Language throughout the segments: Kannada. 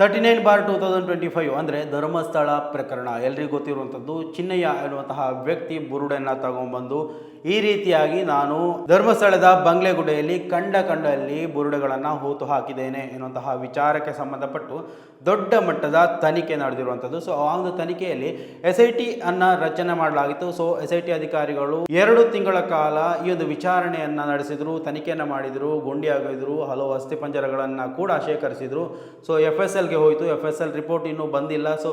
39/2025 ಅಂದರೆ ಧರ್ಮಸ್ಥಳ ಪ್ರಕರಣ ಎಲ್ರಿಗೂ ಗೊತ್ತಿರುವಂಥದ್ದು. ಚಿನ್ನಯ್ಯ ಎನ್ನುವಂತಹ ವ್ಯಕ್ತಿ ಬುರುಡೆಯನ್ನು ತಗೊಂಡ್ಬಂದು ಈ ರೀತಿಯಾಗಿ ನಾನು ಧರ್ಮಸ್ಥಳದ ಬಂಗ್ಲೆಗುಡ್ಡೆಯಲ್ಲಿ ಕಂಡಲ್ಲಿ ಬುರುಡೆಗಳನ್ನು ಹೂತು ಹಾಕಿದ್ದೇನೆ ಎನ್ನುವಂತಹ ವಿಚಾರಕ್ಕೆ ಸಂಬಂಧಪಟ್ಟು ದೊಡ್ಡ ಮಟ್ಟದ ತನಿಖೆ ನಡೆದಿರುವಂಥದ್ದು. ಸೊ ಆ ಒಂದು ತನಿಖೆಯಲ್ಲಿ SIT ಅನ್ನು ರಚನೆ ಮಾಡಲಾಗಿತ್ತು. ಸೊ SIT ಅಧಿಕಾರಿಗಳು 2 ತಿಂಗಳ ಕಾಲ ಈ ಒಂದು ವಿಚಾರಣೆಯನ್ನು ನಡೆಸಿದರು, ತನಿಖೆಯನ್ನು ಮಾಡಿದರು, ಗುಂಡಿ ಆಗಿದ್ರು, ಹಲವು ಅಸ್ಥಿಪಂಜರಗಳನ್ನು ಕೂಡ ಶೇಖರಿಸಿದರು. ಸೊ FSLಗೆ ಹೋಯಿತು. FSL ರಿಪೋರ್ಟ್ ಇನ್ನೂ ಬಂದಿಲ್ಲ. ಸೊ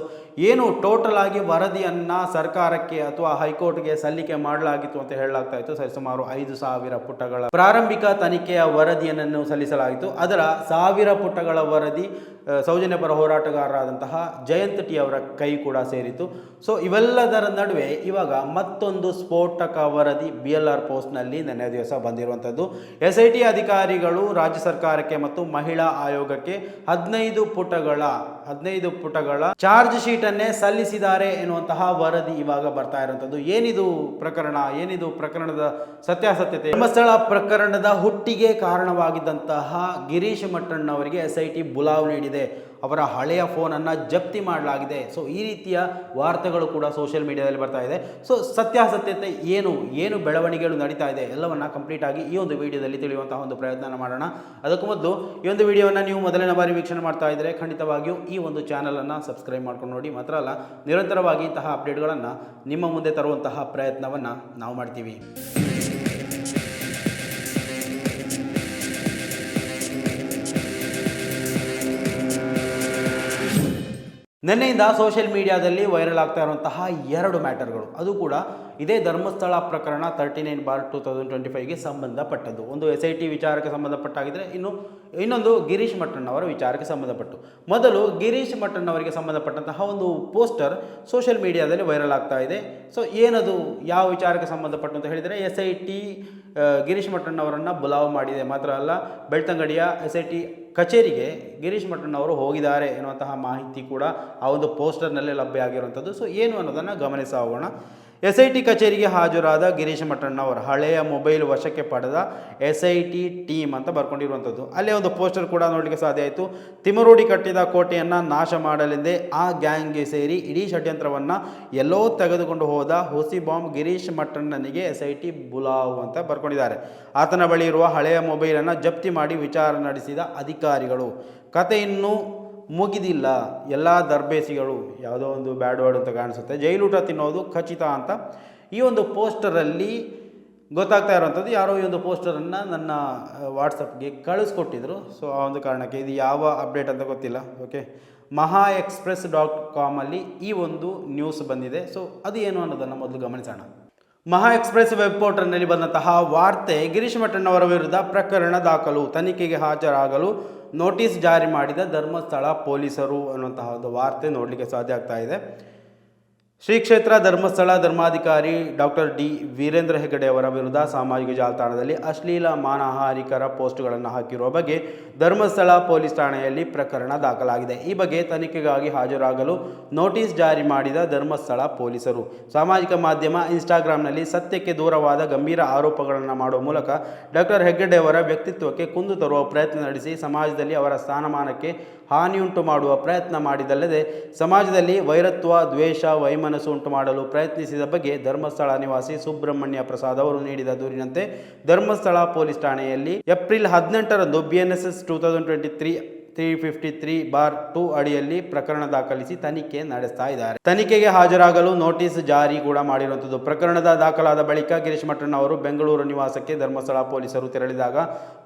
ಏನು ಟೋಟಲ್ ಆಗಿ ವರದಿಯನ್ನು ಸರ್ಕಾರಕ್ಕೆ ಅಥವಾ ಹೈಕೋರ್ಟ್ಗೆ ಸಲ್ಲಿಕೆ ಮಾಡಲಾಗಿತ್ತು ಅಂತ ಹೇಳಲಾಗ್ತಾ ಇತ್ತು. ಸರಿಸುಮಾರು 5,000 ಪುಟಗಳ ಪ್ರಾರಂಭಿಕ ತನಿಖೆಯ ವರದಿಯನ್ನು ಸಲ್ಲಿಸಲಾಗಿತ್ತು. ಅದರ 1,000 ಪುಟಗಳ ವರದಿ ಸೌಜನ್ಯ ಪರ ಹೋರಾಟಗಾರರಾದಂತಹ ಜಯಂತ್ ಟಿ ಅವರ ಕೈ ಕೂಡ ಸೇರಿತು. ಸೊ ಇವೆಲ್ಲದರ ನಡುವೆ ಇವಾಗ ಮತ್ತೊಂದು ಸ್ಫೋಟಕ ವರದಿ BLR ಪೋಸ್ಟ್ನಲ್ಲಿ ನಿನ್ನೆ ದಿವಸ ಬಂದಿರುವಂಥದ್ದು. SIT ಅಧಿಕಾರಿಗಳು ರಾಜ್ಯ ಸರ್ಕಾರಕ್ಕೆ ಮತ್ತು ಮಹಿಳಾ ಆಯೋಗಕ್ಕೆ 15 ಪುಟಗಳ ಚಾರ್ಜ್ ಶೀಟ್ ಅನ್ನೇ ಸಲ್ಲಿಸಿದ್ದಾರೆ ಎನ್ನುವಂತಹ ವರದಿ ಇವಾಗ ಬರ್ತಾ ಇರುವಂಥದ್ದು. ಏನಿದು ಪ್ರಕರಣದ ಸತ್ಯಾಸತ್ಯತೆ? ಧರ್ಮಸ್ಥಳ ಪ್ರಕರಣದ ಹುಟ್ಟಿಗೆ ಕಾರಣವಾಗಿದ್ದಂತಹ ಗಿರೀಶ್ ಮಟ್ಟಣ್ಣವರಿಗೆ SIT ಬುಲಾವ್ ನೀಡಿದೆ. ಅವರ ಹಳೆಯ ಫೋನನ್ನು ಜಪ್ತಿ ಮಾಡಲಾಗಿದೆ. ಸೊ ಈ ರೀತಿಯ ವಾರ್ತೆಗಳು ಕೂಡ ಸೋಷಿಯಲ್ ಮೀಡಿಯಾದಲ್ಲಿ ಬರ್ತಾ ಇದೆ. ಸೊ ಸತ್ಯಾಸತ್ಯತೆ ಏನು ಬೆಳವಣಿಗೆಗಳು ನಡೀತಾ ಇದೆ ಎಲ್ಲವನ್ನ ಕಂಪ್ಲೀಟ್ ಆಗಿ ಈ ಒಂದು ವಿಡಿಯೋದಲ್ಲಿ ತಿಳಿಯುವಂತಹ ಒಂದು ಪ್ರಯತ್ನ ಮಾಡೋಣ. ಅದಕ್ಕೂ ಮೊದಲು ಈ ಒಂದು ವಿಡಿಯೋವನ್ನು ನೀವು ಮೊದಲನೇ ಬಾರಿ ವೀಕ್ಷಣೆ ಮಾಡ್ತಾ ಇದ್ದರೆ ಖಂಡಿತವಾಗಿಯೂ ಈ ಒಂದು ಚಾನಲನ್ನು ಸಬ್ಸ್ಕ್ರೈಬ್ ಮಾಡ್ಕೊಂಡು ನೋಡಿ. ಮಾತ್ರ ಅಲ್ಲ, ನಿರಂತರವಾಗಿ ಇಂತಹ ಅಪ್ಡೇಟ್ಗಳನ್ನು ನಿಮ್ಮ ಮುಂದೆ ತರುವಂತಹ ಪ್ರಯತ್ನವನ್ನು ನಾವು ಮಾಡ್ತೀವಿ. ನಿನ್ನೆಯಿಂದ ಸೋಷಿಯಲ್ ಮೀಡಿಯಾದಲ್ಲಿ ವೈರಲ್ ಆಗ್ತಾ ಇರುವಂತಹ 2 ಮ್ಯಾಟರ್ಗಳು, ಅದು ಕೂಡ ಇದೇ ಧರ್ಮಸ್ಥಳ ಪ್ರಕರಣ 39/2025ಗೆ ಸಂಬಂಧಪಟ್ಟದ್ದು. ಒಂದು SIT ವಿಚಾರಕ್ಕೆ ಸಂಬಂಧಪಟ್ಟಾಗಿದ್ದರೆ ಇನ್ನೊಂದು ಗಿರೀಶ್ ಮಟ್ಟಣ್ಣವರ ವಿಚಾರಕ್ಕೆ ಸಂಬಂಧಪಟ್ಟು. ಮೊದಲು ಗಿರೀಶ್ ಮಟ್ಟಣ್ಣವರಿಗೆ ಸಂಬಂಧಪಟ್ಟಂತಹ ಒಂದು ಪೋಸ್ಟರ್ ಸೋಷಿಯಲ್ ಮೀಡಿಯಾದಲ್ಲಿ ವೈರಲ್ ಆಗ್ತಾ ಇದೆ. ಸೊ ಏನದು, ಯಾವ ವಿಚಾರಕ್ಕೆ ಸಂಬಂಧಪಟ್ಟು ಅಂತ ಹೇಳಿದರೆ SIT ಗಿರೀಶ್ ಮಟ್ಟಣ್ಣವರನ್ನು ಬುಲಾವ್ ಮಾಡಿದೆ. ಮಾತ್ರ ಅಲ್ಲ, ಬೆಳ್ತಂಗಡಿಯ SIT ಕಚೇರಿಗೆ ಗಿರೀಶ್ ಮಟ್ಟಣ್ಣವರು ಹೋಗಿದ್ದಾರೆ ಎನ್ನುವಂತಹ ಮಾಹಿತಿ ಕೂಡ ಆ ಒಂದು ಪೋಸ್ಟರ್ನಲ್ಲಿ ಲಭ್ಯ ಆಗಿರುವಂಥದ್ದು. ಸೊ ಏನು ಅನ್ನೋದನ್ನು ಗಮನಿಸ ಹೋಗೋಣ. SIT ಕಚೇರಿಗೆ ಹಾಜರಾದ ಗಿರೀಶ್ ಮಟ್ಟಣ್ಣವರ ಹಳೆಯ ಮೊಬೈಲ್ ವಶಕ್ಕೆ ಪಡೆದ SIT ಟೀಮ್ ಅಂತ ಬರ್ಕೊಂಡಿರುವಂಥದ್ದು. ಅಲ್ಲೇ ಒಂದು ಪೋಸ್ಟರ್ ಕೂಡ ನೋಡಲಿಕ್ಕೆ ಸಾಧ್ಯ ಆಯಿತು. ತಿಮರೋಡಿ ಕಟ್ಟಿದ ಕೋಟೆಯನ್ನು ನಾಶ ಮಾಡಲೆಂದೇ ಆ ಗ್ಯಾಂಗ್ಗೆ ಸೇರಿ ಇಡೀ ಷಡ್ಯಂತ್ರವನ್ನು ಎಲ್ಲೋ ತೆಗೆದುಕೊಂಡು ಹೋದ ಹುಸಿ ಬಾಂಬ್ ಗಿರೀಶ್ ಮಟ್ಟಣ್ಣನಿಗೆ SIT ಬುಲಾವ್ ಅಂತ ಬರ್ಕೊಂಡಿದ್ದಾರೆ. ಆತನ ಬಳಿ ಇರುವ ಹಳೆಯ ಮೊಬೈಲನ್ನು ಜಪ್ತಿ ಮಾಡಿ ವಿಚಾರಣೆ ನಡೆಸಿದ ಅಧಿಕಾರಿಗಳು. ಕತೆ ಇನ್ನೂ ಮುಗಿದಿಲ್ಲ, ಎಲ್ಲ ದರ್ಬೇಸಿಗಳು, ಯಾವುದೋ ಒಂದು ಬ್ಯಾಡ್ ವರ್ಡ್ ಅಂತ ಕಾಣಿಸುತ್ತೆ, ಜೈಲೂಟ ತಿನ್ನೋದು ಖಚಿತ ಅಂತ ಈ ಒಂದು ಪೋಸ್ಟರಲ್ಲಿ ಗೊತ್ತಾಗ್ತಾ ಇರುವಂಥದ್ದು. ಯಾರೋ ಈ ಒಂದು ಪೋಸ್ಟರನ್ನು ನನ್ನ ವಾಟ್ಸಪ್ಗೆ ಕಳಿಸ್ಕೊಟ್ಟಿದ್ರು. ಸೊ ಆ ಒಂದು ಕಾರಣಕ್ಕೆ ಇದು ಯಾವ ಅಪ್ಡೇಟ್ ಅಂತ ಗೊತ್ತಿಲ್ಲ. ಓಕೆ, MahaExpress.com ಈ ಒಂದು ನ್ಯೂಸ್ ಬಂದಿದೆ. ಸೊ ಅದು ಏನು ಅನ್ನೋದನ್ನು ಮೊದಲು ಗಮನಿಸೋಣ. MahaExpress ವೆಬ್ ಪೋರ್ಟಲ್ನಲ್ಲಿ ಬಂದಂತಹ ವಾರ್ತೆ, ಗಿರೀಶ್ ಮಟ್ಟಣ್ಣವರ ವಿರುದ್ಧ ಪ್ರಕರಣ ದಾಖಲು, ತನಿಖೆಗೆ ಹಾಜರಾಗಲು ನೋಟಿಸ್ ಜಾರಿ ಮಾಡಿದ ಧರ್ಮಸ್ಥಳ ಪೊಲೀಸರು ಅನ್ನುವಂತಹ ಒಂದು ವಾರ್ತೆ ನೋಡಲಿಕ್ಕೆ ಸಾಧ್ಯ ಆಗ್ತಾ ಇದೆ. ಶ್ರೀ ಕ್ಷೇತ್ರ ಧರ್ಮಸ್ಥಳ ಧರ್ಮಾಧಿಕಾರಿ ಡಾಕ್ಟರ್ ಡಿ ವೀರೇಂದ್ರ ಹೆಗಡೆ ಅವರ ವಿರುದ್ಧ ಸಾಮಾಜಿಕ ಜಾಲತಾಣದಲ್ಲಿ ಅಶ್ಲೀಲ ಮಾನಹಾನಿಕರ ಪೋಸ್ಟ್ಗಳನ್ನು ಹಾಕಿರುವ ಬಗ್ಗೆ ಧರ್ಮಸ್ಥಳ ಪೊಲೀಸ್ ಠಾಣೆಯಲ್ಲಿ ಪ್ರಕರಣ ದಾಖಲಾಗಿದೆ. ಈ ಬಗ್ಗೆ ತನಿಖೆಗಾಗಿ ಹಾಜರಾಗಲು ನೋಟಿಸ್ ಜಾರಿ ಮಾಡಿದ ಧರ್ಮಸ್ಥಳ ಪೊಲೀಸರು ಸಾಮಾಜಿಕ ಮಾಧ್ಯಮ ಇನ್ಸ್ಟಾಗ್ರಾಮ್ನಲ್ಲಿ ಸತ್ಯಕ್ಕೆ ದೂರವಾದ ಗಂಭೀರ ಆರೋಪಗಳನ್ನು ಮಾಡುವ ಮೂಲಕ ಡಾಕ್ಟರ್ ಹೆಗ್ಗಡೆ ಅವರ ವ್ಯಕ್ತಿತ್ವಕ್ಕೆ ಕುಂದು ತರುವ ಪ್ರಯತ್ನ ನಡೆಸಿ ಸಮಾಜದಲ್ಲಿ ಅವರ ಸ್ಥಾನಮಾನಕ್ಕೆ ಹಾನಿಯುಂಟು ಮಾಡುವ ಪ್ರಯತ್ನ ಮಾಡಿದಲ್ಲದೆ ಸಮಾಜದಲ್ಲಿ ವೈರತ್ವ, ದ್ವೇಷ, ವೈಮನಸ್ಸು ಉಂಟು ಮಾಡಲು ಪ್ರಯತ್ನಿಸಿದ ಬಗ್ಗೆ ಧರ್ಮಸ್ಥಳ ನಿವಾಸಿ ಸುಬ್ರಹ್ಮಣ್ಯ ಪ್ರಸಾದ್ ಅವರು ನೀಡಿದ ದೂರಿನಂತೆ ಧರ್ಮಸ್ಥಳ ಪೊಲೀಸ್ ಠಾಣೆಯಲ್ಲಿ ಏಪ್ರಿಲ್ 18ರಂದು BNSS 2023-353/2 ಅಡಿಯಲ್ಲಿ ಪ್ರಕರಣ ದಾಖಲಿಸಿ ತನಿಖೆ ನಡೆಸ್ತಾ ಇದ್ದಾರೆ. ತನಿಖೆಗೆ ಹಾಜರಾಗಲು ನೋಟಿಸ್ ಜಾರಿ ಕೂಡ ಮಾಡಿರುವಂಥದ್ದು. ಪ್ರಕರಣದ ದಾಖಲಾದ ಬಳಿಕ ಗಿರೀಶ್ ಮಟ್ಟಣ್ಣ ಅವರು ಬೆಂಗಳೂರು ನಿವಾಸಕ್ಕೆ ಧರ್ಮಸ್ಥಳ ಪೊಲೀಸರು ತೆರಳಿದಾಗ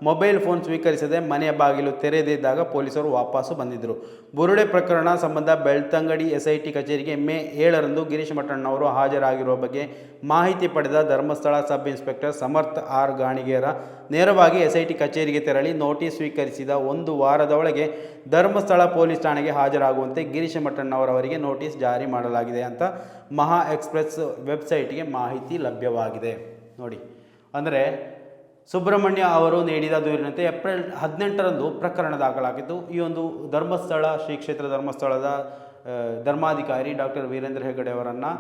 ಮೊಬೈಲ್ ಫೋನ್ ಸ್ವೀಕರಿಸದೆ ಮನೆಯ ಬಾಗಿಲು ತೆರೆದಿದ್ದಾಗ ಪೊಲೀಸರು ವಾಪಸ್ಸು ಬಂದಿದ್ದರು. ಬುರುಡೆ ಪ್ರಕರಣ ಸಂಬಂಧ ಬೆಳ್ತಂಗಡಿ SIT ಕಚೇರಿಗೆ ಮೇ 7ರಂದು ಗಿರೀಶ್ ಮಟ್ಟಣ್ಣವರು ಹಾಜರಾಗಿರುವ ಬಗ್ಗೆ ಮಾಹಿತಿ ಪಡೆದ ಧರ್ಮಸ್ಥಳ ಸಬ್ ಇನ್ಸ್ಪೆಕ್ಟರ್ ಸಮರ್ಥ ಆರ್ ಗಾಣಿಗೇರ ನೇರವಾಗಿ SIT ಕಚೇರಿಗೆ ತೆರಳಿ ನೋಟಿಸ್ ಸ್ವೀಕರಿಸಿದ 1 ವಾರದ ಒಳಗೆ ಧರ್ಮಸ್ಥಳ ಪೊಲೀಸ್ ಠಾಣೆಗೆ ಹಾಜರಾಗುವಂತೆ ಗಿರೀಶ್ ಮಟ್ಟಣ್ಣವರವರಿಗೆ ನೋಟಿಸ್ ಜಾರಿ ಮಾಡಲಾಗಿದೆ ಅಂತ MahaExpress ವೆಬ್ಸೈಟ್ಗೆ ಮಾಹಿತಿ ಲಭ್ಯವಾಗಿದೆ. ನೋಡಿ, ಅಂದರೆ ಸುಬ್ರಹ್ಮಣ್ಯ ಅವರು ನೀಡಿದ ದೂರಿನಂತೆ ಏಪ್ರಿಲ್ 18ರಂದು ಪ್ರಕರಣ ದಾಖಲಾಗಿದ್ದು, ಈ ಒಂದು ಧರ್ಮಸ್ಥಳ ಶ್ರೀ ಕ್ಷೇತ್ರ ಧರ್ಮಸ್ಥಳದ ಧರ್ಮಾಧಿಕಾರಿ ಡಾಕ್ಟರ್ ವೀರೇಂದ್ರ ಹೆಗಡೆ ಅವರನ್ನು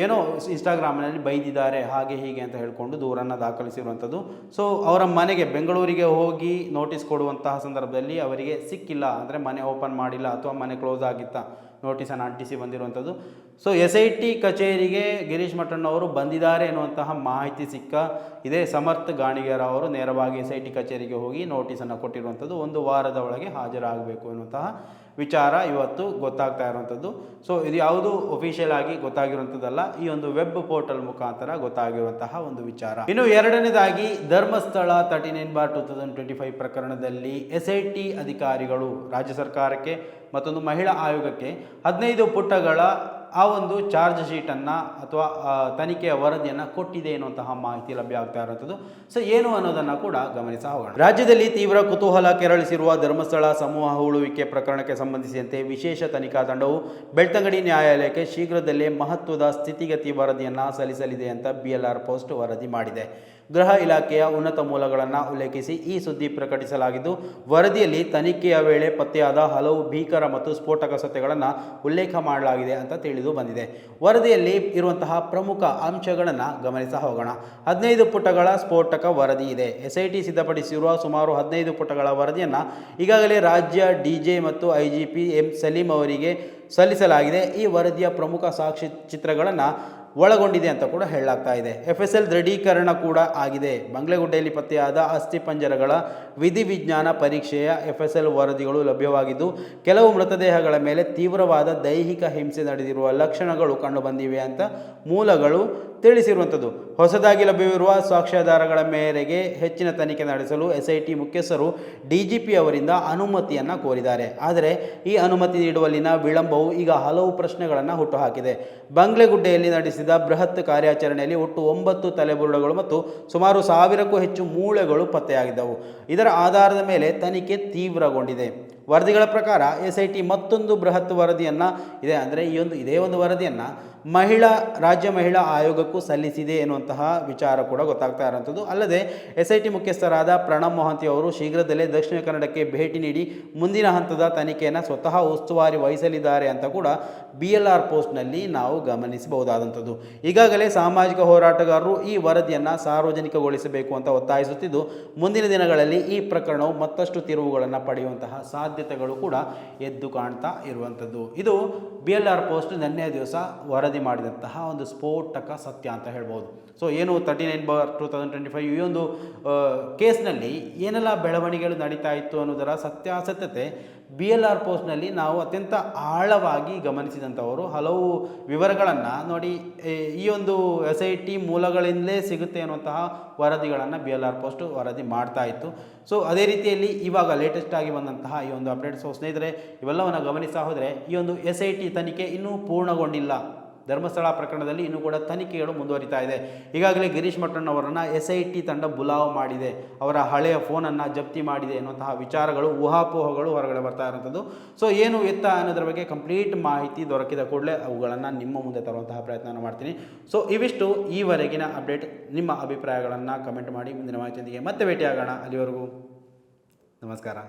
ಏನೋ ಇನ್ಸ್ಟಾಗ್ರಾಮ್ನಲ್ಲಿ ಬೈದಿದ್ದಾರೆ ಹಾಗೆ ಹೀಗೆ ಅಂತ ಹೇಳಿಕೊಂಡು ದೂರನ್ನು ದಾಖಲಿಸಿರುವಂಥದ್ದು. ಸೊ ಅವರ ಮನೆಗೆ ಬೆಂಗಳೂರಿಗೆ ಹೋಗಿ ನೋಟಿಸ್ ಕೊಡುವಂತಹ ಸಂದರ್ಭದಲ್ಲಿ ಅವರಿಗೆ ಸಿಕ್ಕಿಲ್ಲ, ಅಂದರೆ ಮನೆ ಓಪನ್ ಮಾಡಿಲ್ಲ ಅಥವಾ ಮನೆ ಕ್ಲೋಸ್ ಆಗಿತ್ತಾ ನೋಟಿಸನ್ನು ಅಂಟಿಸಿ ಬಂದಿರುವಂಥದ್ದು. ಸೊ SIT ಕಚೇರಿಗೆ ಗಿರೀಶ್ ಮಠಣ್ಣವರು ಬಂದಿದ್ದಾರೆ ಎನ್ನುವಂತಹ ಮಾಹಿತಿ ಸಿಕ್ಕ ಇದೇ ಸಮರ್ಥ ಗಾಣಿಗೇರ ಅವರು ನೇರವಾಗಿ SIT ಕಚೇರಿಗೆ ಹೋಗಿ ನೋಟಿಸನ್ನು ಕೊಟ್ಟಿರುವಂಥದ್ದು. 1 ವಾರದ ಒಳಗೆ ಹಾಜರಾಗಬೇಕು ಎನ್ನುವಂತಹ ವಿಚಾರ ಇವತ್ತು ಗೊತ್ತಾಗ್ತಾ ಇರುವಂಥದ್ದು. ಸೊ ಇದು ಯಾವುದು ಒಫಿಷಿಯಲ್ ಆಗಿ ಗೊತ್ತಾಗಿರುವಂಥದ್ದಲ್ಲ, ಈ ಒಂದು ವೆಬ್ ಪೋರ್ಟಲ್ ಮುಖಾಂತರ ಗೊತ್ತಾಗಿರುವಂತಹ ಒಂದು ವಿಚಾರ. ಇನ್ನು ಎರಡನೇದಾಗಿ ಧರ್ಮಸ್ಥಳ 39/2025 ಪ್ರಕರಣದಲ್ಲಿ SIT ಅಧಿಕಾರಿಗಳು ರಾಜ್ಯ ಸರ್ಕಾರಕ್ಕೆ ಮತ್ತೊಂದು ಮಹಿಳಾ ಆಯೋಗಕ್ಕೆ 15 ಪುಟಗಳ ಆ ಒಂದು ಚಾರ್ಜ್ ಶೀಟನ್ನು ಅಥವಾ ತನಿಖೆಯ ವರದಿಯನ್ನು ಕೊಟ್ಟಿದೆ ಎನ್ನುವಂತಹ ಮಾಹಿತಿ ಲಭ್ಯ ಆಗ್ತಾ ಇರುವಂಥದ್ದು. ಸೊ ಏನು ಅನ್ನೋದನ್ನು ಕೂಡ ಗಮನಿಸ ಹೋಗೋಣ. ರಾಜ್ಯದಲ್ಲಿ ತೀವ್ರ ಕುತೂಹಲ ಕೆರಳಿಸಿರುವ ಧರ್ಮಸ್ಥಳ ಸಮೂಹ ಹೂಳುವಿಕೆ ಪ್ರಕರಣಕ್ಕೆ ಸಂಬಂಧಿಸಿದಂತೆ ವಿಶೇಷ ತನಿಖಾ ತಂಡವು ಬೆಳ್ತಂಗಡಿ ನ್ಯಾಯಾಲಯಕ್ಕೆ ಶೀಘ್ರದಲ್ಲೇ ಮಹತ್ವದ ಸ್ಥಿತಿಗತಿ ವರದಿಯನ್ನು ಸಲ್ಲಿಸಲಿದೆ ಅಂತ BLR ಪೋಸ್ಟ್ ವರದಿ ಮಾಡಿದೆ. ಗೃಹ ಇಲಾಖೆಯ ಉನ್ನತ ಮೂಲಗಳನ್ನು ಉಲ್ಲೇಖಿಸಿ ಈ ಸುದ್ದಿ ಪ್ರಕಟಿಸಲಾಗಿದ್ದು, ವರದಿಯಲ್ಲಿ ತನಿಖೆಯ ವೇಳೆ ಪತ್ತೆಯಾದ ಹಲವು ಭೀಕರ ಮತ್ತು ಸ್ಫೋಟಕ ಸತ್ಯಗಳನ್ನು ಉಲ್ಲೇಖ ಮಾಡಲಾಗಿದೆ ಅಂತ ತಿಳಿದು ಬಂದಿದೆ. ವರದಿಯಲ್ಲಿ ಇರುವಂತಹ ಪ್ರಮುಖ ಅಂಶಗಳನ್ನು ಗಮನಿಸ ಹೋಗೋಣ. 15 ಪುಟಗಳ ಸ್ಫೋಟಕ ವರದಿ ಇದೆ. SIT ಸಿದ್ಧಪಡಿಸಿರುವ ಸುಮಾರು 15 ಪುಟಗಳ ವರದಿಯನ್ನು ಈಗಾಗಲೇ ರಾಜ್ಯ DJ ಮತ್ತು IGP M ಸಲೀಂ ಅವರಿಗೆ ಸಲ್ಲಿಸಲಾಗಿದೆ. ಈ ವರದಿಯ ಪ್ರಮುಖ ಸಾಕ್ಷಿ ಚಿತ್ರಗಳನ್ನು ಒಳಗೊಂಡಿದೆ ಅಂತ ಕೂಡ ಹೇಳಲಾಗ್ತಾ ಇದೆ. FSL ದೃಢೀಕರಣ ಕೂಡ ಆಗಿದೆ. ಬಂಗ್ಲೆಗುಡ್ಡೆಯಲ್ಲಿ ಪತ್ತೆಯಾದ ಅಸ್ಥಿಪಂಜರಗಳ ವಿಧಿವಿಜ್ಞಾನ ಪರೀಕ್ಷೆಯ FSL ವರದಿಗಳು ಲಭ್ಯವಾಗಿದ್ದು, ಕೆಲವು ಮೃತದೇಹಗಳ ಮೇಲೆ ತೀವ್ರವಾದ ದೈಹಿಕ ಹಿಂಸೆ ನಡೆದಿರುವ ಲಕ್ಷಣಗಳು ಕಂಡುಬಂದಿವೆ ಅಂತ ಮೂಲಗಳು ತಿಳಿಸಿರುವಂಥದ್ದು. ಹೊಸದಾಗಿ ಲಭ್ಯವಿರುವ ಸಾಕ್ಷ್ಯಾಧಾರಗಳ ಮೇರೆಗೆ ಹೆಚ್ಚಿನ ತನಿಖೆ ನಡೆಸಲು SIT ಮುಖ್ಯಸ್ಥರು DGP ಅವರಿಂದ ಅನುಮತಿಯನ್ನು ಕೋರಿದ್ದಾರೆ. ಆದರೆ ಈ ಅನುಮತಿ ನೀಡುವಲ್ಲಿನ ವಿಳಂಬವು ಈಗ ಹಲವು ಪ್ರಶ್ನೆಗಳನ್ನು ಹುಟ್ಟುಹಾಕಿದೆ. ಬಂಗ್ಲೆಗುಡ್ಡೆಯಲ್ಲಿ ನಡೆಸಿದ ಬೃಹತ್ ಕಾರ್ಯಾಚರಣೆಯಲ್ಲಿ ಒಟ್ಟು 9 ತಲೆಬುರುಡೆಗಳು ಮತ್ತು ಸುಮಾರು 1000ಕ್ಕೂ ಹೆಚ್ಚು ಮೂಳೆಗಳು ಪತ್ತೆಯಾಗಿದ್ದವು. ಇದರ ಆಧಾರದ ಮೇಲೆ ತನಿಖೆ ತೀವ್ರಗೊಂಡಿದೆ. ವರದಿಗಳ ಪ್ರಕಾರ SIT ಮತ್ತೊಂದು ಬೃಹತ್ ವರದಿಯನ್ನು ಇದೆ, ಅಂದರೆ ಇದೇ ಒಂದು ವರದಿಯನ್ನು ರಾಜ್ಯ ಮಹಿಳಾ ಆಯೋಗಕ್ಕೂ ಸಲ್ಲಿಸಿದೆ ಎನ್ನುವಂತಹ ವಿಚಾರ ಕೂಡ ಗೊತ್ತಾಗ್ತಾ ಇರುವಂಥದ್ದು. ಅಲ್ಲದೆ SIT ಮುಖ್ಯಸ್ಥರಾದ ಪ್ರಣಬ್ ಮೊಹಂತಿ ಅವರು ಶೀಘ್ರದಲ್ಲೇ ದಕ್ಷಿಣ ಕನ್ನಡಕ್ಕೆ ಭೇಟಿ ನೀಡಿ ಮುಂದಿನ ಹಂತದ ತನಿಖೆಯನ್ನು ಸ್ವತಃ ಉಸ್ತುವಾರಿ ವಹಿಸಲಿದ್ದಾರೆ ಅಂತ ಕೂಡ BLR ಪೋಸ್ಟ್ನಲ್ಲಿ ನಾವು ಗಮನಿಸಬಹುದಾದಂಥದ್ದು. ಈಗಾಗಲೇ ಸಾಮಾಜಿಕ ಹೋರಾಟಗಾರರು ಈ ವರದಿಯನ್ನು ಸಾರ್ವಜನಿಕಗೊಳಿಸಬೇಕು ಅಂತ ಒತ್ತಾಯಿಸುತ್ತಿದ್ದು, ಮುಂದಿನ ದಿನಗಳಲ್ಲಿ ಈ ಪ್ರಕರಣವು ಮತ್ತಷ್ಟು ತಿರುವುಗಳನ್ನು ಪಡೆಯುವಂತಹ ಸಾಧ್ಯತೆಗಳು ಕೂಡ ಎದ್ದು ಕಾಣ್ತಾ ಇರುವಂಥದ್ದು. ಇದು BLR ಪೋಸ್ಟ್ ನಿನ್ನೆ ದಿವಸ ವರದಿ ಮಾಡಿದಂತಹ ಒಂದು ಸ್ಫೋಟಕ ಸತ್ಯ ಅಂತ ಹೇಳ್ಬೋದು. ಸೊ ಏನು 39/2025 ಈ ಒಂದು ಕೇಸ್ನಲ್ಲಿ ಏನೆಲ್ಲ ಬೆಳವಣಿಗೆಗಳು ನಡೀತಾ ಇತ್ತು ಅನ್ನೋದರ ಸತ್ಯಾಸತ್ಯತೆ BLR ಪೋಸ್ಟ್ನಲ್ಲಿ ನಾವು ಅತ್ಯಂತ ಆಳವಾಗಿ ಗಮನಿಸಿದಂಥವರು. ಹಲವು ವಿವರಗಳನ್ನು ನೋಡಿ, ಈ ಒಂದು SIT ಮೂಲಗಳಿಂದಲೇ ಸಿಗುತ್ತೆ ಅನ್ನುವಂತಹ ವರದಿಗಳನ್ನು BLR ಪೋಸ್ಟ್ ವರದಿ ಮಾಡ್ತಾ ಇತ್ತು. ಸೊ ಅದೇ ರೀತಿಯಲ್ಲಿ ಇವಾಗ ಲೇಟೆಸ್ಟ್ ಆಗಿ ಬಂದಂತಹ ಈ ಒಂದು ಅಪ್ಡೇಟ್. ಸೊ ಸ್ನೇಹಿತರೆ, ಇವೆಲ್ಲವನ್ನು ಗಮನಿಸ್ತಾ ಹೋದರೆ ಈ ಒಂದು SIT ತನಿಖೆ ಇನ್ನೂ ಪೂರ್ಣಗೊಂಡಿಲ್ಲ. ಧರ್ಮಸ್ಥಳ ಪ್ರಕರಣದಲ್ಲಿ ಇನ್ನೂ ಕೂಡ ತನಿಖೆಗಳು ಮುಂದುವರಿತಾ ಇದೆ. ಈಗಾಗಲೇ ಗಿರೀಶ್ ಮಠಣ್ಣವರನ್ನು SIT ತಂಡ ಬುಲಾವ್ ಮಾಡಿದೆ, ಅವರ ಹಳೆಯ ಫೋನನ್ನು ಜಪ್ತಿ ಮಾಡಿದೆ ಎನ್ನುವಂತಹ ವಿಚಾರಗಳು, ಊಹಾಪೋಹಗಳು ಹೊರಗಡೆ ಬರ್ತಾ ಇರುವಂಥದ್ದು. ಸೊ ಏನು ಎತ್ತ ಅನ್ನೋದ್ರ ಬಗ್ಗೆ ಕಂಪ್ಲೀಟ್ ಮಾಹಿತಿ ದೊರಕಿದ ಕೂಡಲೇ ಅವುಗಳನ್ನು ನಿಮ್ಮ ಮುಂದೆ ತರುವಂತಹ ಪ್ರಯತ್ನ ಮಾಡ್ತೀನಿ. ಸೊ ಇವಿಷ್ಟು ಈವರೆಗಿನ ಅಪ್ಡೇಟ್. ನಿಮ್ಮ ಅಭಿಪ್ರಾಯಗಳನ್ನು ಕಮೆಂಟ್ ಮಾಡಿ. ಮುಂದಿನ ಮಾಹಿತಿಯೊಂದಿಗೆ ಮತ್ತೆ ಭೇಟಿಯಾಗೋಣ. ಅಲ್ಲಿವರೆಗೂ ನಮಸ್ಕಾರ.